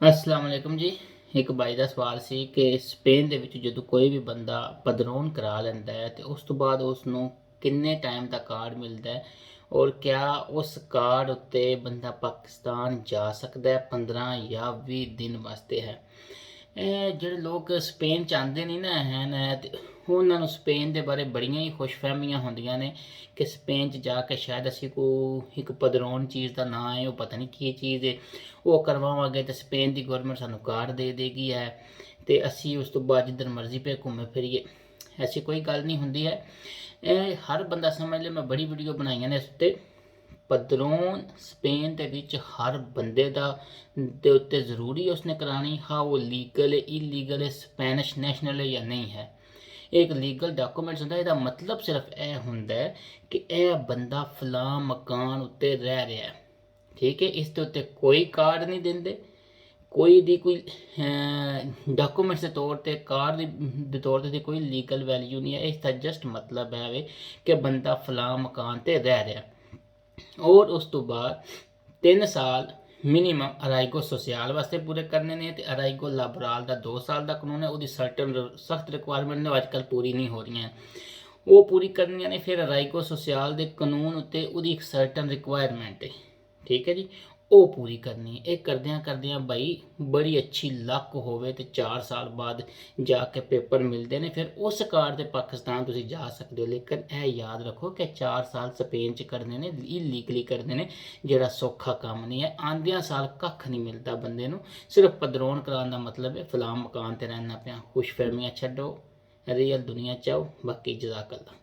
अस्सलाम वालेकुम जी। ਇੱਕ ਬਾਈ ਦਾ ਸਵਾਲ ਸੀ ਕਿ ਸਪੇਨ ਦੇ ਵਿੱਚ ਜਦੋਂ ਕੋਈ ਵੀ ਬੰਦਾ ਪਦਰੋਨ ਕਰਾ ਲੈਂਦਾ ਹੈ ਤੇ ਉਸ ਤੋਂ ਬਾਅਦ ਉਸ ਨੂੰ ਕਿੰਨੇ ਟਾਈਮ ਦਾ ਕਾਰਡ ਮਿਲਦਾ ਹੈ ਔਰ ਕਿਆ ਉਸ ਕਾਰਡ ਉੱਤੇ ਬੰਦਾ ਪਾਕਿਸਤਾਨ ਜਾ ਸਕਦਾ ਹੈ 15 ਜਾਂ 20 ਦਿਨ ਵਾਸਤੇ ਹੈ। ਇਹ ਜਿਹੜੇ ਲੋਕ ਸਪੇਨ ਚ ਆਉਂਦੇ ਨਹੀਂ ਨਾ ਹਨ ਤੇ ਉਹਨਾਂ ਨੂੰ ਸਪੇਨ ਦੇ ਬਾਰੇ ਬੜੀਆਂ ਹੀ ਖੁਸ਼ਫਹਿਮੀਆਂ ਹੁੰਦੀਆਂ ਨੇ ਕਿ ਸਪੇਨ ਚ ਜਾ ਕੇ ਸ਼ਾਇਦ ਅਸੀਂ ਇੱਕ ਪਦਰੋਨ ਚੀਜ਼ ਦਾ ਨਾਂ ਹੈ, ਉਹ ਪਤਾ ਨਹੀਂ ਕੀ ਚੀਜ਼ ਹੈ, ਉਹ ਕਰਵਾਵਾਂਗੇ ਤੇ ਸਪੇਨ ਦੀ ਗਵਰਨਮੈਂਟ ਸਾਨੂੰ ਕਾਰਡ ਦੇ ਦੇਗੀ ਹੈ ਤੇ ਅਸੀਂ ਉਸ ਤੋਂ ਬਾਅਦ ਜਿੱਧਰ ਮਰਜ਼ੀ ਪੇ ਘੁੰਮੇ ਫਿਰੀਏ। ਐਸੀ ਕੋਈ ਗੱਲ ਨਹੀਂ ਹੁੰਦੀ ਹੈ। ਇਹ ਹਰ ਬੰਦਾ ਸਮਝ ਲੈ, ਮੈਂ ਬੜੀ ਵੀਡੀਓ ਬਣਾਈਆਂ ਨੇ ਇਸ ਉੱਤੇ। ਪਦਰੋਨ ਸਪੇਨ ਦੇ ਵਿੱਚ ਹਰ ਬੰਦੇ ਦਾ ਦੇ ਉੱਤੇ ਜ਼ਰੂਰੀ ਉਸਨੇ ਕਰਾਣੀ, ਹਾਂ ਉਹ ਲੀਗਲ ਹੈ ਇਲੀਗਲ ਹੈ, ਸਪੈਨਿਸ਼ ਨੈਸ਼ਨਲ ਹੈ ਜਾਂ ਨਹੀਂ ਹੈ। ਇੱਕ ਲੀਗਲ ਡਾਕੂਮੈਂਟਸ ਹੁੰਦਾ, ਇਹਦਾ ਮਤਲਬ ਸਿਰਫ ਇਹ ਹੁੰਦਾ ਹੈ ਕਿ ਇਹ ਬੰਦਾ ਫਲਾਂ ਮਕਾਨ ਉੱਤੇ ਰਹਿ ਰਿਹਾ ਹੈ, ਠੀਕ ਹੈ। ਇਸ ਦੇ ਉੱਤੇ ਕੋਈ ਕਾਰਡ ਨਹੀਂ ਦਿੰਦੇ, ਕੋਈ ਡਾਕੂਮੈਂਟਸ ਦੇ ਤੌਰ ਤੇ ਕਾਰਡ ਦੇ ਤੌਰ ਤੇ ਕੋਈ ਲੀਗਲ ਵੈਲਿਊ ਨਹੀਂ ਹੈ। ਇਸ ਦਾ ਜਸਟ ਮਤਲਬ ਹੈ ਕਿ ਬੰਦਾ ਫਲਾਂ ਮਕਾਨ ਤੇ ਰਹਿ ਰਿਹਾ। ਔਰ ਉਸ ਤੋਂ ਬਾਅਦ 3 ਸਾਲ ਮਿਨੀਮਮ ਅਰਾਈਗੋ ਸੋਸਿਆਲ ਵਾਸਤੇ ਪੂਰੇ ਕਰਨੇ ਨੇ ਤੇ ਅਰਾਈਗੋ ਲਾਬਰਾਲ ਦਾ 2 ਸਾਲ ਦਾ ਕਾਨੂੰਨ ਹੈ, ਉਹਦੀ ਸਰਟਨ ਸਖਤ ਰਿਕੁਆਇਰਮੈਂਟ ਨੇ, ਅੱਜ ਕੱਲ੍ਹ ਪੂਰੀ ਨਹੀਂ ਹੋ ਰਹੀਆਂ, ਉਹ ਪੂਰੀ ਕਰਨੀਆਂ ਨੇ। ਫਿਰ ਅਰਾਈਗੋ ਸੋਸਿਆਲ ਦੇ ਕਾਨੂੰਨ ਉੱਤੇ ਉਹਦੀ ਇੱਕ ਸਰਟਨ ਰਿਕੁਆਇਰਮੈਂਟ ਹੈ, ਠੀਕ ਹੈ ਜੀ, ਉਹ ਪੂਰੀ ਕਰਨੀ ਹੈ। ਇਹ ਕਰਦਿਆਂ ਭਾਈ ਬੜੀ ਅੱਛੀ ਲੱਕ ਹੋਵੇ ਤੇ 4 ਸਾਲ ਬਾਅਦ ਜਾ ਕੇ ਪੇਪਰ ਮਿਲਦੇ ਨੇ, ਫਿਰ ਉਸ ਕਾਰਡ ਤੇ ਪਾਕਿਸਤਾਨ ਤੁਸੀਂ ਜਾ ਸਕਦੇ ਹੋ। ਲੇਕਿਨ ਇਹ ਯਾਦ ਰੱਖੋ ਕਿ 4 ਸਾਲ ਸਪੇਨ 'ਚ ਕਰਨੇ ਨੇ, ਇਲੀਗਲੀ ਕਰਨੇ ਨੇ, ਜਿਹੜਾ ਸੌਖਾ ਕੰਮ ਨਹੀਂ ਹੈ। ਆਉਂਦਿਆਂ ਸਾਲ ਕੱਖ ਨਹੀਂ ਮਿਲਦਾ ਬੰਦੇ ਨੂੰ, ਸਿਰਫ ਪਦਰੋਨ ਕਰਾਉਣ ਦਾ ਮਤਲਬ ਹੈ ਫਲਾਮ ਮਕਾਨ ਤੇ ਰਹਿਣਾ ਪਿਆ। ਖੁਸ਼ਫਹਿਮੀਆਂ ਛੱਡੋ, ਰੀਅਲ ਦੁਨੀਆ ਚਾਓ। ਬਾਕੀ ਜਜ਼ਾਕ ਅੱਲਾ।